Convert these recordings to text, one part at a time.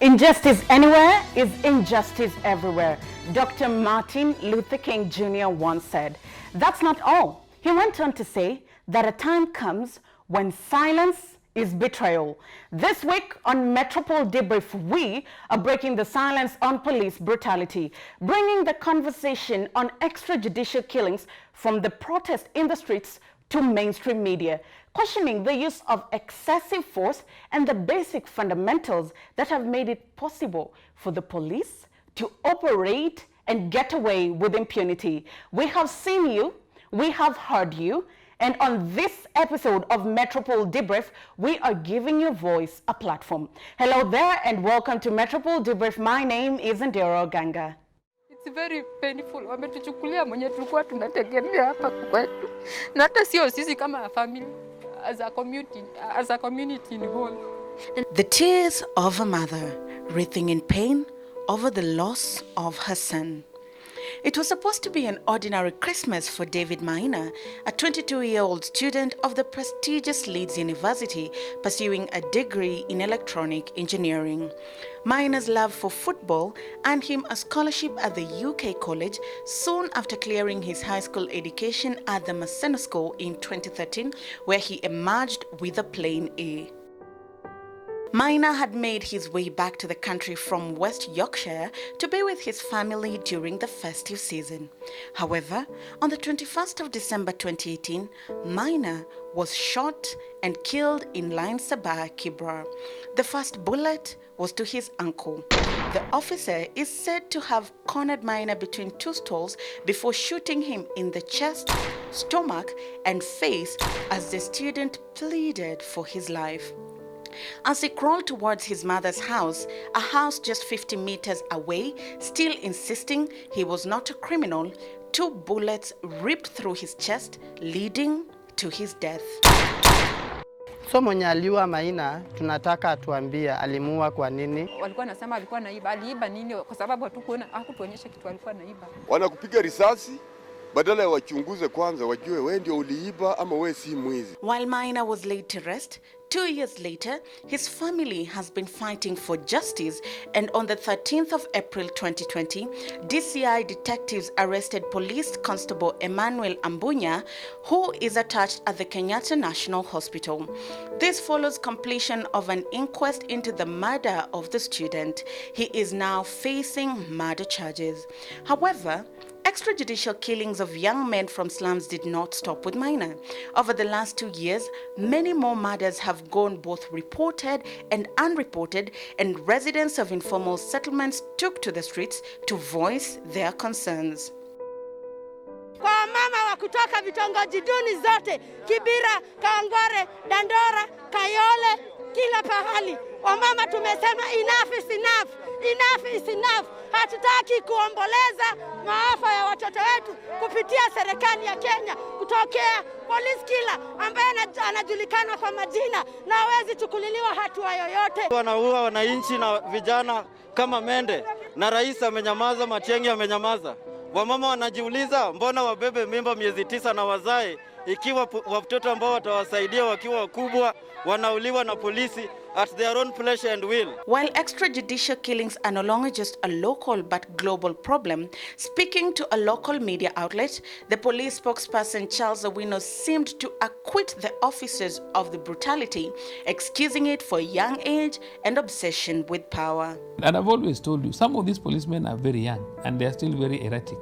Injustice anywhere is injustice everywhere. Dr. Martin Luther King Jr. once said. That's not all. He went on to say that a time comes when silence is betrayal. This week on Metropole Debrief, we are breaking the silence on police brutality, bringing the conversation on extrajudicial killings from the protest in the streets to mainstream media, questioning the use of excessive force and the basic fundamentals that have made it possible for the police to operate and get away with impunity. We have seen you, we have heard you, and on this episode of Metropole Debrief, we are giving your voice a platform. Hello there and welcome to Metropole Debrief. My name is Ndero Ganga. It's very painful. Wametuchukulia mwenye tulikuwa tunategemea hapa kwetu. Na hata sio sisi kama family, as a community in whole. The tears of a mother writhing in pain over the loss of her son. It was supposed to be an ordinary Christmas for David Maina, a 22-year-old student of the prestigious Leeds University pursuing a degree in electronic engineering. Maina's love for football earned him a scholarship at the UK college soon after clearing his high school education at the Maseno School in 2013, where he emerged with a plain A. Maina had made his way back to the country from West Yorkshire to be with his family during the festive season. However, on the 21st of December 2018, Maina was shot and killed in Line Sabah, Kibra. The first bullet was to his ankle. The officer is said to have cornered Maina between two stalls before shooting him in the chest, stomach, and face as the student pleaded for his life. As he crawled towards his mother's house, a house just 50 meters away, still insisting he was not a criminal, two bullets ripped through his chest, leading to his death. So mwenye aliua Maina tunataka atuambie alimuua kwa nini? Walikuwa nasema alikuwa anaiba, aliiba nini kwa sababu hakutuonyesha kitu alikuwa anaiba. Wanakupiga risasi badala ya wachunguze kwanza wajue wewe ndio uliiba ama wewe si mwizi. While Maina was laid to rest, 2 years later, his family has been fighting for justice, and on the 13th of April 2020, DCI detectives arrested Police Constable Emmanuel Ambunya, who is attached at the Kenyatta National Hospital. This follows completion of an inquest into the murder of the student. He is now facing murder charges. However, extrajudicial killings of young men from slums did not stop with Maina. Over the last 2 years, many more murders have gone both reported and unreported, and residents of informal settlements took to the streets to voice their concerns. Kwa mama wa kutoka vitongoji duni zote, Kibira, Kawangware, Dandora, Kayole, kila pahali, wamama tumesema enough is enough, enough is enough. Hatutaki kuomboleza maafa ya watoto wetu kupitia serikali ya Kenya, kutokea police killer ambaye anajulikana kwa majina na hawezi chukuliliwa hatua yoyote. Wanaua wananchi na vijana kama mende, na rais amenyamaza, Matiang'i amenyamaza. Wamama wanajiuliza mbona wabebe mimba miezi 9 na wazae ikiwa watoto ambao watawasaidia wakiwa wakubwa wanauliwa na polisi at their own pleasure and will. While extrajudicial killings are no longer just a local but global problem, speaking to a local media outlet, the police spokesperson Charles Owino seemed to acquit the officers of the brutality, excusing it for young age and obsession with power. And I've always told you, some of these policemen are very young and they are still very erratic.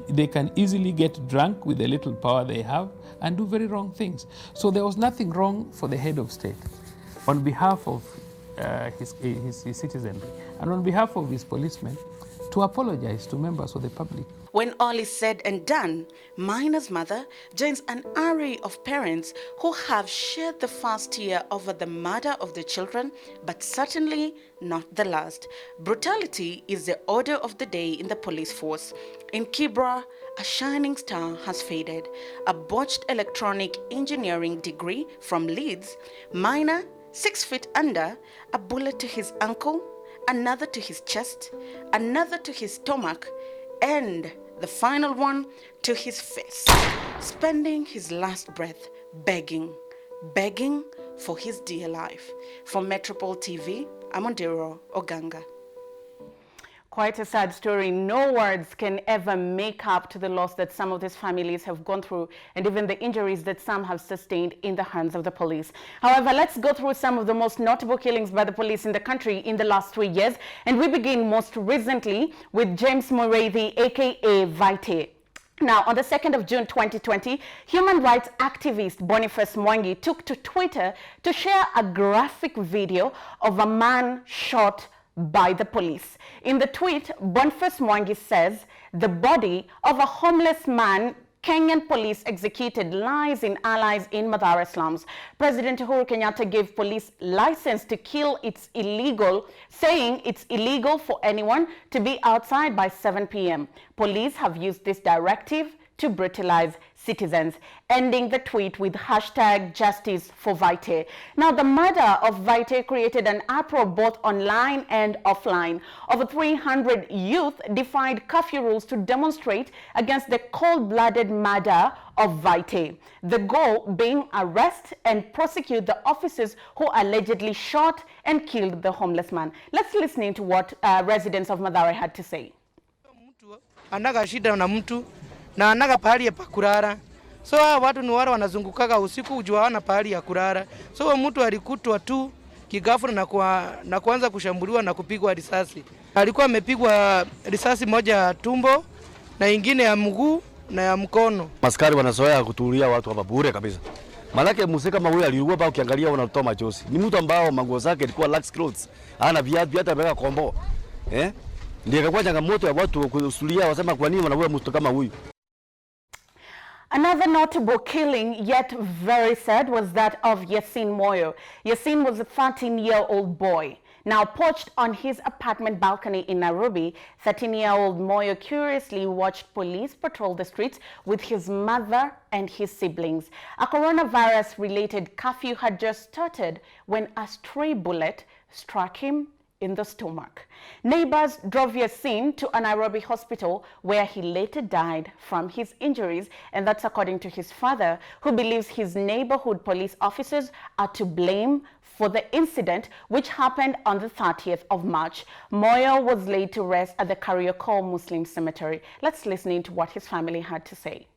They can easily get drunk with the little power they have and do very wrong things. So there was nothing wrong for the head of state, on behalf of his citizenry and on behalf of his policemen, to apologize to members of the public. When all is said and done, Maina's mother joins an array of parents who have shared the first year over the murder of the children, but certainly not the last. Brutality is the order of the day in the police force. In Kibra, a shining star has faded. A botched electronic engineering degree from Leeds, Maina, 6 feet under, a bullet to his ankle, another to his chest, another to his stomach, and the final one to his face, spending his last breath begging for his dear life. For Metropole TV, Amondero Oganga. Quite a sad story. No words can ever make up to the loss that some of these families have gone through and even the injuries that some have sustained in the hands of the police. However, let's go through some of the most notable killings by the police in the country in the last 3 years. And we begin most recently with James Mureithi, aka Vite. Now, on the 2nd of June 2020, human rights activist Boniface Mwangi took to Twitter to share a graphic video of a man shot by the police. In the tweet, Boniface Mwangi says the body of a homeless man Kenyan police executed lies in allies in Mathare slums. President Uhuru Kenyatta gave police license to kill. It's illegal, saying it's illegal for anyone to be outside by 7 p.m. Police have used this directive to brutalize citizens, ending the tweet with hashtag justice for Vite. Now, the murder of Vite created an uproar both online and offline. Over 300 youth defied curfew rules to demonstrate against the cold-blooded murder of Vite. The goal being arrest and prosecute the officers who allegedly shot and killed the homeless man. Let's listen to what residents of Mathare had to say. Anaga shida na mtu na anaga pahali ya pakurara. So watu ni wale wanazungukaga usiku ujua hawana pahali ya kurara. So mtu alikutwa tu kigafura na kuanza kushambuliwa na kupigwa risasi. Alikuwa amepigwa risasi moja ya tumbo na ingine ya mguu na ya mkono. Maskari wanazoea kutulia watu hapa bure kabisa. Malaki mzee kama huyu aliugua pa ukiangalia unatoa machozi. Ni mtu ambao manguo zake ilikuwa lax clothes. Hana viatu ameweka kombo. Ndio ikakuwa changamoto ya watu kusulia wasema kwa nini wanaua mtu kama huyu. Another notable killing, yet very sad, was that of Yasin Moyo. Yasin was a 13-year-old boy. Now perched on his apartment balcony in Nairobi, 13-year-old Moyo curiously watched police patrol the streets with his mother and his siblings. A coronavirus-related curfew had just started when a stray bullet struck him in the stomach. Neighbors drove Yasin to a Nairobi hospital where he later died from his injuries, and that's according to his father, who believes his neighborhood police officers are to blame for the incident, which happened on the 30th of March. Moyo was laid to rest at the Kariokor Muslim Cemetery. Let's listen to what his family had to say.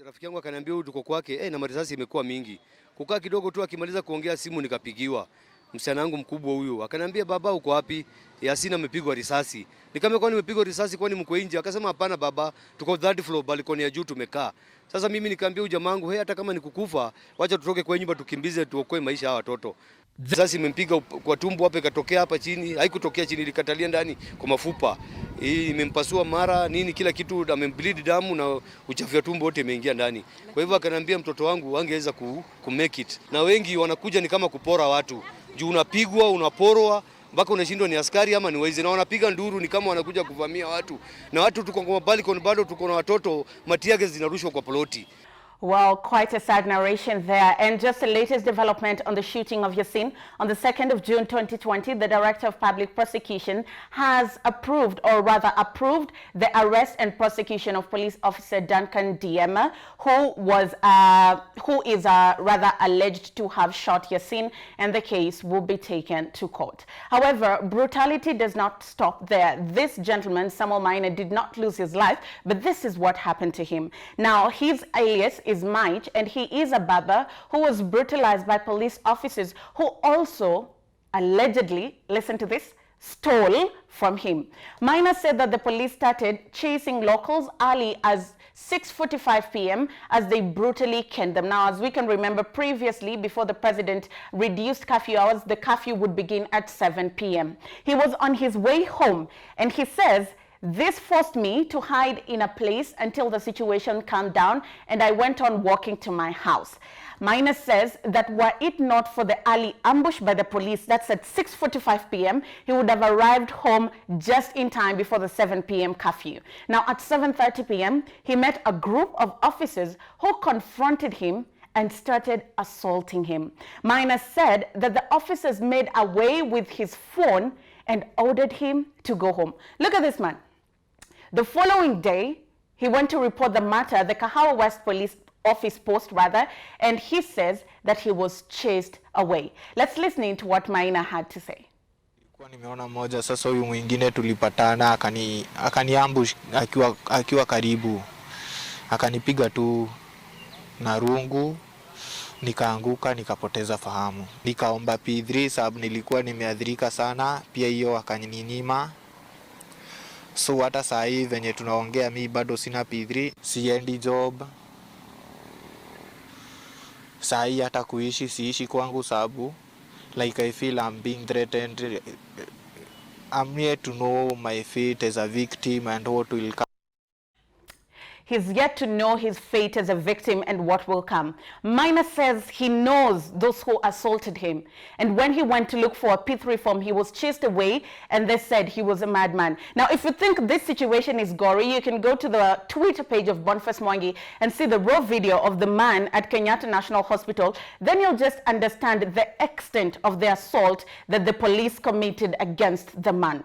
Rafiki yangu akaniambia uko kwake, na marisasi imekuwa mingi. Kukaa kidogo tu akimaliza kuongea simu nikapigiwa. Msichana wangu mkubwa huyu akaniambia, baba uko wapi? Yasin amepigwa risasi. Nikamwambia kwani nimepigwa risasi kwani mko nje? Akasema hapana baba, tuko third floor balcony ya juu tumekaa. Sasa mimi nikamwambia huyu jamaa wangu, hata kama nikukufa, wacha tutoke kwa nyumba tukimbize tuokoe maisha ya watoto. Risasi imempiga kwa tumbo hapa ikatokea hapa chini, haikutokea chini ilikatalia ndani kwa mafupa. Hii imempasua mara nini kila kitu, amembleed damu na uchafu wa tumbo wote imeingia ndani. Kwa hivyo akaniambia mtoto wangu angeweza ku make it. Na wengi wanakuja ni kama kupora watu. Juu unapigwa, unaporwa, mpaka unashindwa ni askari ama ni waizi, na wanapiga nduru ni kama wanakuja kuvamia watu. Na watu tuko kwa balcony bado tuko na watoto, matiage zinarushwa kwa ploti. Well, quite a sad narration there. And just the latest development on the shooting of Yasin. On the 2nd of June 2020, the Director of Public Prosecution has approved, or rather approved, the arrest and prosecution of Police Officer Duncan Diema, who is rather alleged to have shot Yasin, and the case will be taken to court. However, brutality does not stop there. This gentleman, Samuel Maina, did not lose his life, but this is what happened to him. Now, his alias is Mike, and he is a barber who was brutalized by police officers who also allegedly, listen to this, stole from him. Minor said that the police started chasing locals early as 6:45 p.m. as they brutally killed them. Now, as we can remember previously, before the president reduced curfew hours, the curfew would begin at 7 p.m. He was on his way home, and he says, "This forced me to hide in a place until the situation calmed down, and I went on walking to my house." Minus says that were it not for the early ambush by the police, that's at 6:45 p.m., he would have arrived home just in time before the 7 p.m. curfew. Now, at 7:30 p.m., he met a group of officers who confronted him and started assaulting him. Minus said that the officers made away with his phone and ordered him to go home. Look at this man. The following day, he went to report the matter at the Kahawa West Police office post rather, and he says that he was chased away. Let's listen to what Maina had to say. Nimeona mmoja sasa, huyu mwingine tulipatana akaniambush akiwa karibu, akanipiga tu na rungu, nikaanguka nikapoteza fahamu. Nikaomba P3 sababu nilikuwa nimeadhirika sana, pia hiyo akaninyima. So hata saa hii venye tunaongea mimi bado sina P3, siendi job. Saa hii hata kuishi siishi kwangu sababu like I feel I'm being threatened. I'm here to know my fate as a victim and what will come. He's yet to know his fate as a victim and what will come. Maina says he knows those who assaulted him. And when he went to look for a P3 form, he was chased away and they said he was a madman. Now, if you think this situation is gory, you can go to the Twitter page of Boniface Mwangi and see the raw video of the man at Kenyatta National Hospital. Then you'll just understand the extent of the assault that the police committed against the man.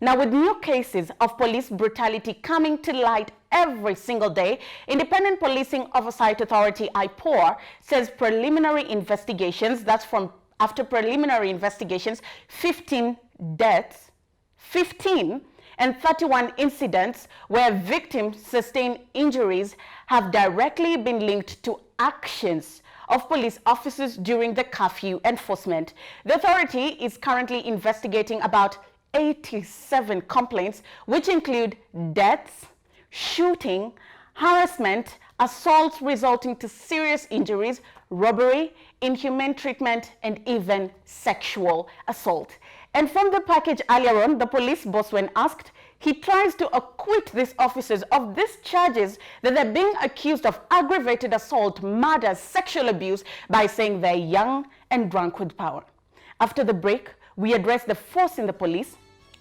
Now, with new cases of police brutality coming to light every single day, Independent Policing Oversight Authority, IPOA, says preliminary investigations, that's from after preliminary investigations, 15 deaths, 15 and 31 incidents where victims sustained injuries have directly been linked to actions of police officers during the curfew enforcement. The authority is currently investigating about 87 complaints, which include deaths, shooting, harassment, assaults resulting to serious injuries, robbery, inhumane treatment, and even sexual assault. And from the package earlier on, the police boss, when asked, he tries to acquit these officers of these charges that they're being accused of aggravated assault, murder, sexual abuse by saying they're young and drunk with power. After the break, we address the force in the police,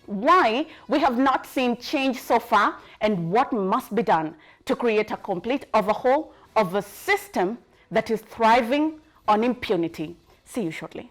why we have not seen change so far, and what must be done to create a complete overhaul of a system that is thriving on impunity. See you shortly.